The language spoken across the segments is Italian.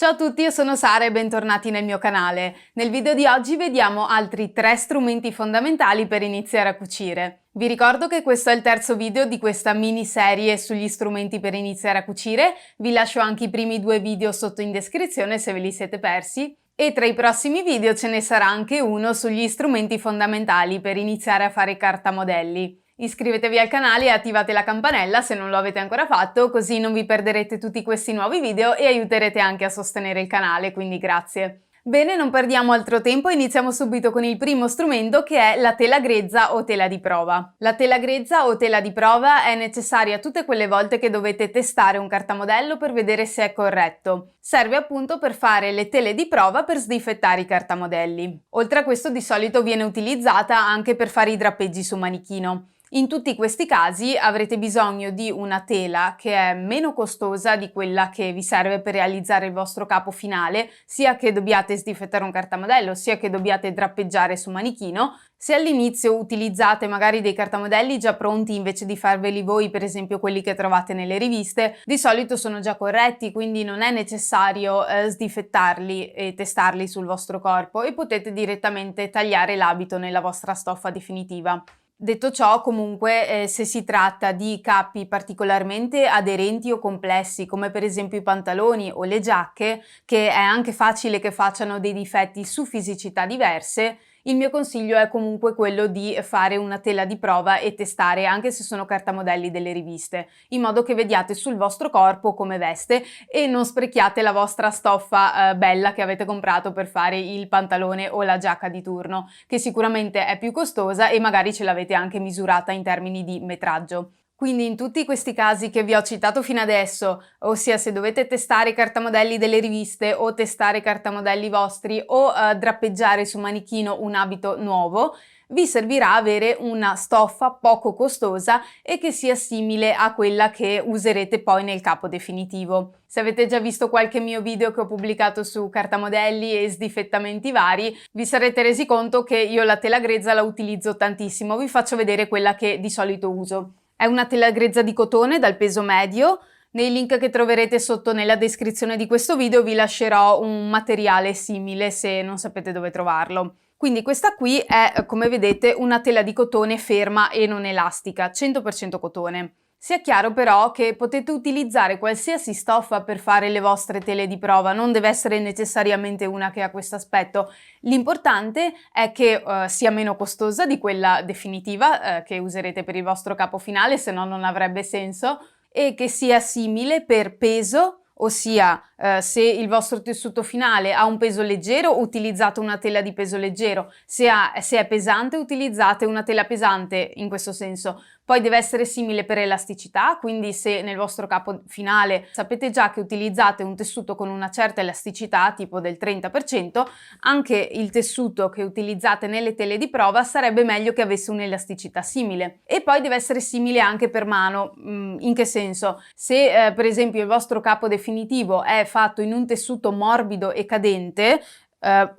Ciao a tutti, io sono Sara e bentornati nel mio canale. Nel video di oggi vediamo altri 3 strumenti fondamentali per iniziare a cucire. Vi ricordo che questo è il terzo video di questa miniserie sugli strumenti per iniziare a cucire. Vi lascio anche i primi 2 video sotto in descrizione se ve li siete persi. E tra i prossimi video ce ne sarà anche uno sugli strumenti fondamentali per iniziare a fare cartamodelli. Iscrivetevi al canale e attivate la campanella se non lo avete ancora fatto, così non vi perderete tutti questi nuovi video e aiuterete anche a sostenere il canale, quindi grazie. Bene, non perdiamo altro tempo e iniziamo subito con il primo strumento che è la tela grezza o tela di prova. La tela grezza o tela di prova è necessaria tutte quelle volte che dovete testare un cartamodello per vedere se è corretto. Serve appunto per fare le tele di prova per sdifettare i cartamodelli. Oltre a questo di solito viene utilizzata anche per fare i drappeggi su manichino. In tutti questi casi avrete bisogno di una tela che è meno costosa di quella che vi serve per realizzare il vostro capo finale, sia che dobbiate sdifettare un cartamodello, sia che dobbiate drappeggiare su manichino. Se all'inizio utilizzate magari dei cartamodelli già pronti invece di farveli voi, per esempio quelli che trovate nelle riviste, di solito sono già corretti, quindi non è necessario sdifettarli e testarli sul vostro corpo e potete direttamente tagliare l'abito nella vostra stoffa definitiva. Detto ciò, comunque, se si tratta di capi particolarmente aderenti o complessi, come per esempio i pantaloni o le giacche, che è anche facile che facciano dei difetti su fisicità diverse, il mio consiglio è comunque quello di fare una tela di prova e testare anche se sono cartamodelli delle riviste, in modo che vediate sul vostro corpo come veste e non sprechiate la vostra stoffa bella che avete comprato per fare il pantalone o la giacca di turno, che sicuramente è più costosa e magari ce l'avete anche misurata in termini di metraggio. Quindi in tutti questi casi che vi ho citato fino adesso, ossia se dovete testare i cartamodelli delle riviste o testare i cartamodelli vostri o drappeggiare su manichino un abito nuovo, vi servirà avere una stoffa poco costosa e che sia simile a quella che userete poi nel capo definitivo. Se avete già visto qualche mio video che ho pubblicato su cartamodelli e sdifettamenti vari, vi sarete resi conto che io la tela grezza la utilizzo tantissimo. Vi faccio vedere quella che di solito uso. È una tela grezza di cotone dal peso medio. Nei link che troverete sotto nella descrizione di questo video vi lascerò un materiale simile se non sapete dove trovarlo. Quindi questa qui è, come vedete, una tela di cotone ferma e non elastica, 100% cotone. Sia chiaro però che potete utilizzare qualsiasi stoffa per fare le vostre tele di prova, non deve essere necessariamente una che ha questo aspetto. L'importante è che sia meno costosa di quella definitiva che userete per il vostro capo finale, se no non avrebbe senso, e che sia simile per peso. Ossia, se il vostro tessuto finale ha un peso leggero, utilizzate una tela di peso leggero, se è pesante, utilizzate una tela pesante in questo senso. Poi deve essere simile per elasticità, quindi se nel vostro capo finale sapete già che utilizzate un tessuto con una certa elasticità, tipo del 30%, anche il tessuto che utilizzate nelle tele di prova sarebbe meglio che avesse un'elasticità simile. E poi deve essere simile anche per mano. In che senso? Se per esempio il vostro capo definitivo è fatto in un tessuto morbido e cadente,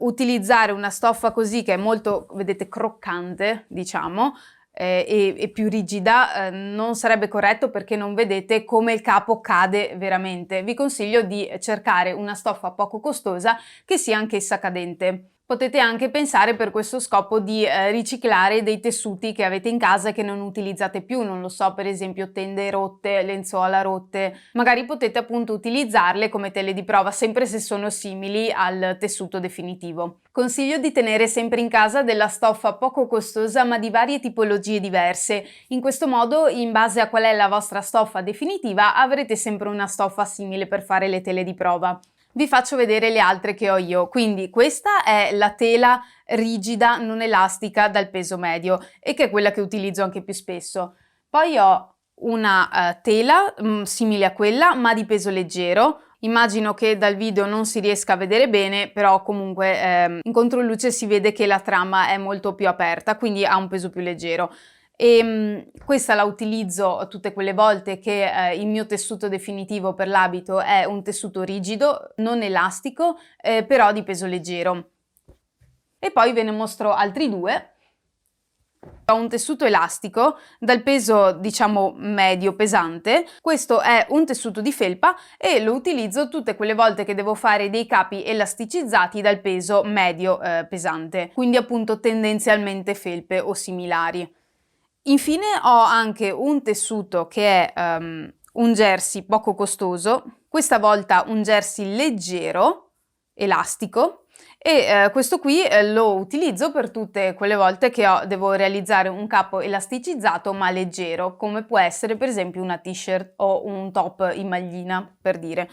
utilizzare una stoffa così che è molto, vedete, croccante, diciamo, e più rigida non sarebbe corretto perché non vedete come il capo cade veramente. Vi consiglio di cercare una stoffa poco costosa che sia anch'essa cadente. Potete anche pensare per questo scopo di riciclare dei tessuti che avete in casa e che non utilizzate più, non lo so, per esempio tende rotte, lenzuola rotte, magari potete appunto utilizzarle come tele di prova sempre se sono simili al tessuto definitivo. Consiglio di tenere sempre in casa della stoffa poco costosa ma di varie tipologie diverse, in questo modo in base a qual è la vostra stoffa definitiva avrete sempre una stoffa simile per fare le tele di prova. Vi faccio vedere le altre che ho io. Quindi questa è la tela rigida non elastica dal peso medio e che è quella che utilizzo anche più spesso. Poi ho una tela simile a quella ma di peso leggero. Immagino che dal video non si riesca a vedere bene, però comunque in controluce si vede che la trama è molto più aperta, quindi ha un peso più leggero. E questa la utilizzo tutte quelle volte che il mio tessuto definitivo per l'abito è un tessuto rigido, non elastico, però di peso leggero. E poi ve ne mostro altri due. Ho un tessuto elastico dal peso diciamo medio pesante, questo è un tessuto di felpa e lo utilizzo tutte quelle volte che devo fare dei capi elasticizzati dal peso medio pesante, quindi appunto tendenzialmente felpe o similari. Infine ho anche un tessuto che è un jersey poco costoso, questa volta un jersey leggero, elastico, e questo qui lo utilizzo per tutte quelle volte che devo realizzare un capo elasticizzato ma leggero, come può essere per esempio una t-shirt o un top in maglina, per dire.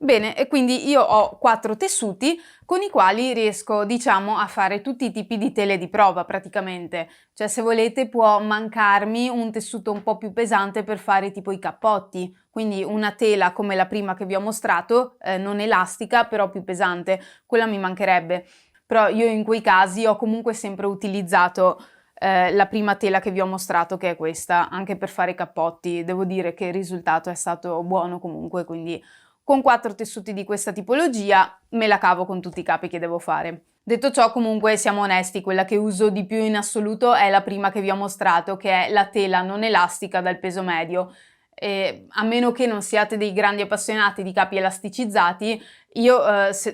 Bene, e quindi io ho 4 tessuti con i quali riesco, diciamo, a fare tutti i tipi di tele di prova praticamente. Cioè, se volete può mancarmi un tessuto un po' più pesante per fare tipo i cappotti, quindi una tela come la prima che vi ho mostrato, non elastica, però più pesante, quella mi mancherebbe. Però io in quei casi ho comunque sempre utilizzato la prima tela che vi ho mostrato, che è questa, anche per fare i cappotti. Devo dire che il risultato è stato buono comunque, quindi con 4 tessuti di questa tipologia me la cavo con tutti i capi che devo fare. Detto ciò, comunque siamo onesti, quella che uso di più in assoluto è la prima che vi ho mostrato, che è la tela non elastica dal peso medio. E a meno che non siate dei grandi appassionati di capi elasticizzati, io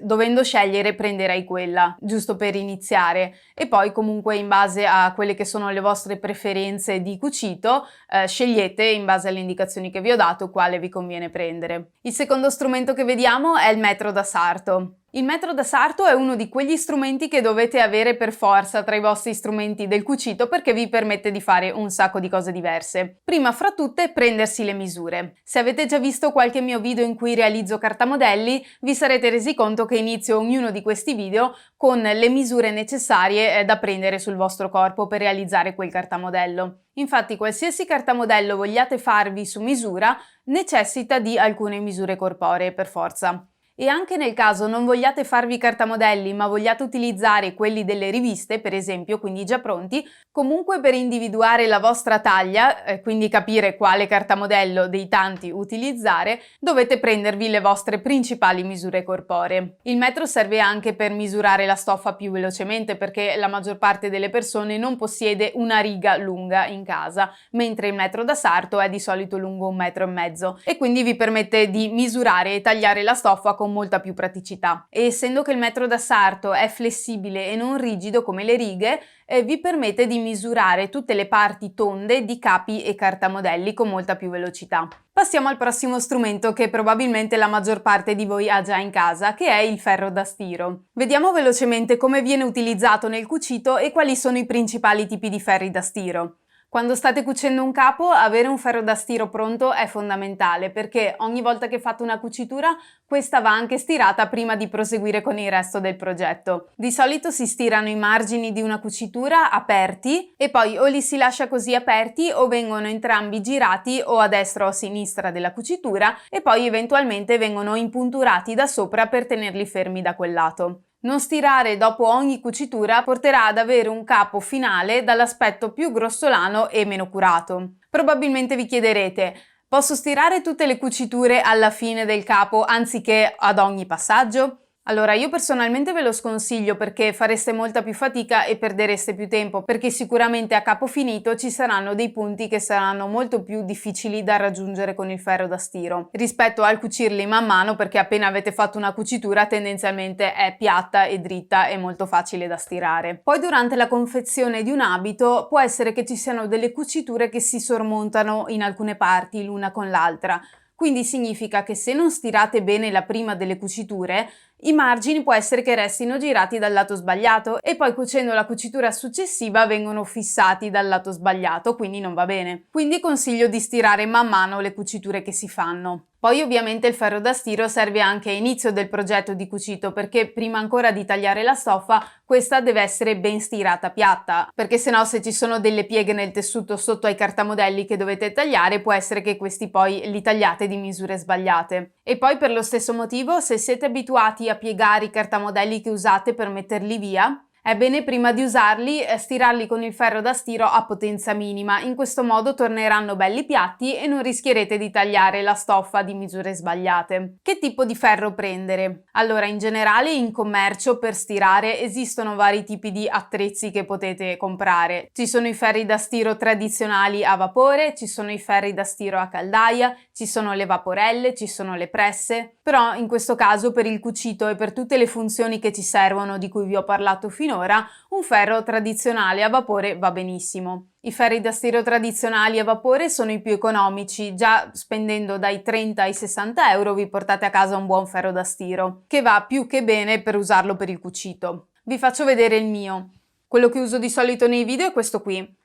dovendo scegliere prenderei quella, giusto per iniziare, e poi comunque in base a quelle che sono le vostre preferenze di cucito, scegliete in base alle indicazioni che vi ho dato quale vi conviene prendere. Il secondo strumento che vediamo è il metro da sarto. Il metro da sarto è uno di quegli strumenti che dovete avere per forza tra i vostri strumenti del cucito perché vi permette di fare un sacco di cose diverse. Prima fra tutte prendersi le misure. Se avete già visto qualche mio video in cui realizzo cartamodelli, vi sarete resi conto che inizio ognuno di questi video con le misure necessarie da prendere sul vostro corpo per realizzare quel cartamodello. Infatti qualsiasi cartamodello vogliate farvi su misura necessita di alcune misure corporee per forza. E anche nel caso non vogliate farvi cartamodelli ma vogliate utilizzare quelli delle riviste, per esempio, quindi già pronti, comunque per individuare la vostra taglia, quindi capire quale cartamodello dei tanti utilizzare, dovete prendervi le vostre principali misure corporee. Il metro serve anche per misurare la stoffa più velocemente perché la maggior parte delle persone non possiede una riga lunga in casa, mentre il metro da sarto è di solito lungo 1,5 metri e quindi vi permette di misurare e tagliare la stoffa con molta più praticità. E essendo che il metro da sarto è flessibile e non rigido come le righe, vi permette di misurare tutte le parti tonde di capi e cartamodelli con molta più velocità. Passiamo al prossimo strumento che probabilmente la maggior parte di voi ha già in casa, che è il ferro da stiro. Vediamo velocemente come viene utilizzato nel cucito e quali sono i principali tipi di ferri da stiro. Quando state cucendo un capo, avere un ferro da stiro pronto è fondamentale perché ogni volta che fate una cucitura, questa va anche stirata prima di proseguire con il resto del progetto. Di solito si stirano i margini di una cucitura aperti e poi o li si lascia così aperti o vengono entrambi girati o a destra o a sinistra della cucitura e poi eventualmente vengono impunturati da sopra per tenerli fermi da quel lato. Non stirare dopo ogni cucitura porterà ad avere un capo finale dall'aspetto più grossolano e meno curato. Probabilmente vi chiederete: posso stirare tutte le cuciture alla fine del capo anziché ad ogni passaggio? Allora, io personalmente ve lo sconsiglio perché fareste molta più fatica e perdereste più tempo, perché sicuramente a capo finito ci saranno dei punti che saranno molto più difficili da raggiungere con il ferro da stiro, rispetto al cucirli man mano, perché appena avete fatto una cucitura tendenzialmente è piatta e dritta e molto facile da stirare. Poi durante la confezione di un abito può essere che ci siano delle cuciture che si sormontano in alcune parti l'una con l'altra. Quindi significa che se non stirate bene la prima delle cuciture, i margini può essere che restino girati dal lato sbagliato e poi cucendo la cucitura successiva vengono fissati dal lato sbagliato, quindi non va bene. Quindi consiglio di stirare man mano le cuciture che si fanno. Poi ovviamente il ferro da stiro serve anche a inizio del progetto di cucito perché prima ancora di tagliare la stoffa questa deve essere ben stirata piatta, perché sennò se ci sono delle pieghe nel tessuto sotto ai cartamodelli che dovete tagliare può essere che questi poi li tagliate di misure sbagliate. E poi per lo stesso motivo, se siete abituati a piegare i cartamodelli che usate per metterli via, È bene prima di usarli stirarli con il ferro da stiro a potenza minima, in questo modo torneranno belli piatti e non rischierete di tagliare la stoffa di misure sbagliate. Che tipo di ferro prendere? Allora, in generale in commercio per stirare esistono vari tipi di attrezzi che potete comprare. Ci sono i ferri da stiro tradizionali a vapore, ci sono i ferri da stiro a caldaia, ci sono le vaporelle, ci sono le presse, però in questo caso per il cucito e per tutte le funzioni che ci servono di cui vi ho parlato finora, un ferro tradizionale a vapore va benissimo. I ferri da stiro tradizionali a vapore sono i più economici, già spendendo dai 30 ai 60 euro vi portate a casa un buon ferro da stiro, che va più che bene per usarlo per il cucito. Vi faccio vedere il mio. Quello che uso di solito nei video è questo qui.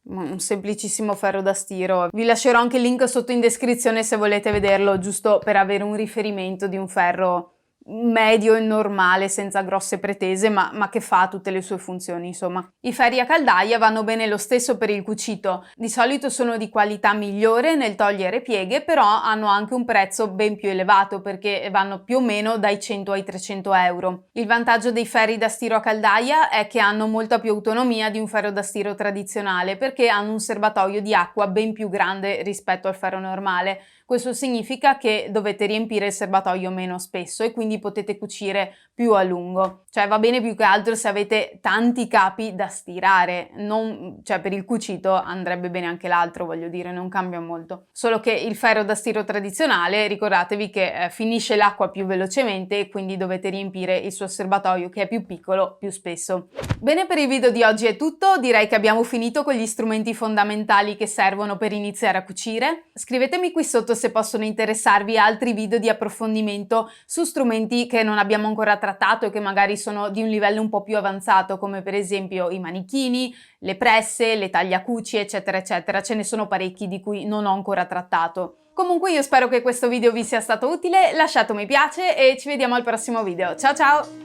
Un semplicissimo ferro da stiro. Vi lascerò anche il link sotto in descrizione se volete vederlo, giusto per avere un riferimento di un ferro medio e normale, senza grosse pretese, ma che fa tutte le sue funzioni, insomma. I ferri a caldaia vanno bene lo stesso per il cucito. Di solito sono di qualità migliore nel togliere pieghe, però hanno anche un prezzo ben più elevato perché vanno più o meno dai 100 ai 300 euro. Il vantaggio dei ferri da stiro a caldaia è che hanno molta più autonomia di un ferro da stiro tradizionale perché hanno un serbatoio di acqua ben più grande rispetto al ferro normale. Questo significa che dovete riempire il serbatoio meno spesso e quindi potete cucire più a lungo. Cioè va bene più che altro se avete tanti capi da stirare, cioè per il cucito andrebbe bene anche l'altro, voglio dire, non cambia molto. Solo che il ferro da stiro tradizionale, ricordatevi che finisce l'acqua più velocemente e quindi dovete riempire il suo serbatoio che è più piccolo più spesso. Bene, per il video di oggi è tutto, direi che abbiamo finito con gli strumenti fondamentali che servono per iniziare a cucire. Scrivetemi qui sotto se possono interessarvi altri video di approfondimento su strumenti che non abbiamo ancora trattato e che magari sono di un livello un po' più avanzato, come per esempio i manichini, le presse, le tagliacuci, eccetera eccetera. Ce ne sono parecchi di cui non ho ancora trattato. Comunque io spero che questo video vi sia stato utile, lasciate un mi piace e ci vediamo al prossimo video. Ciao ciao!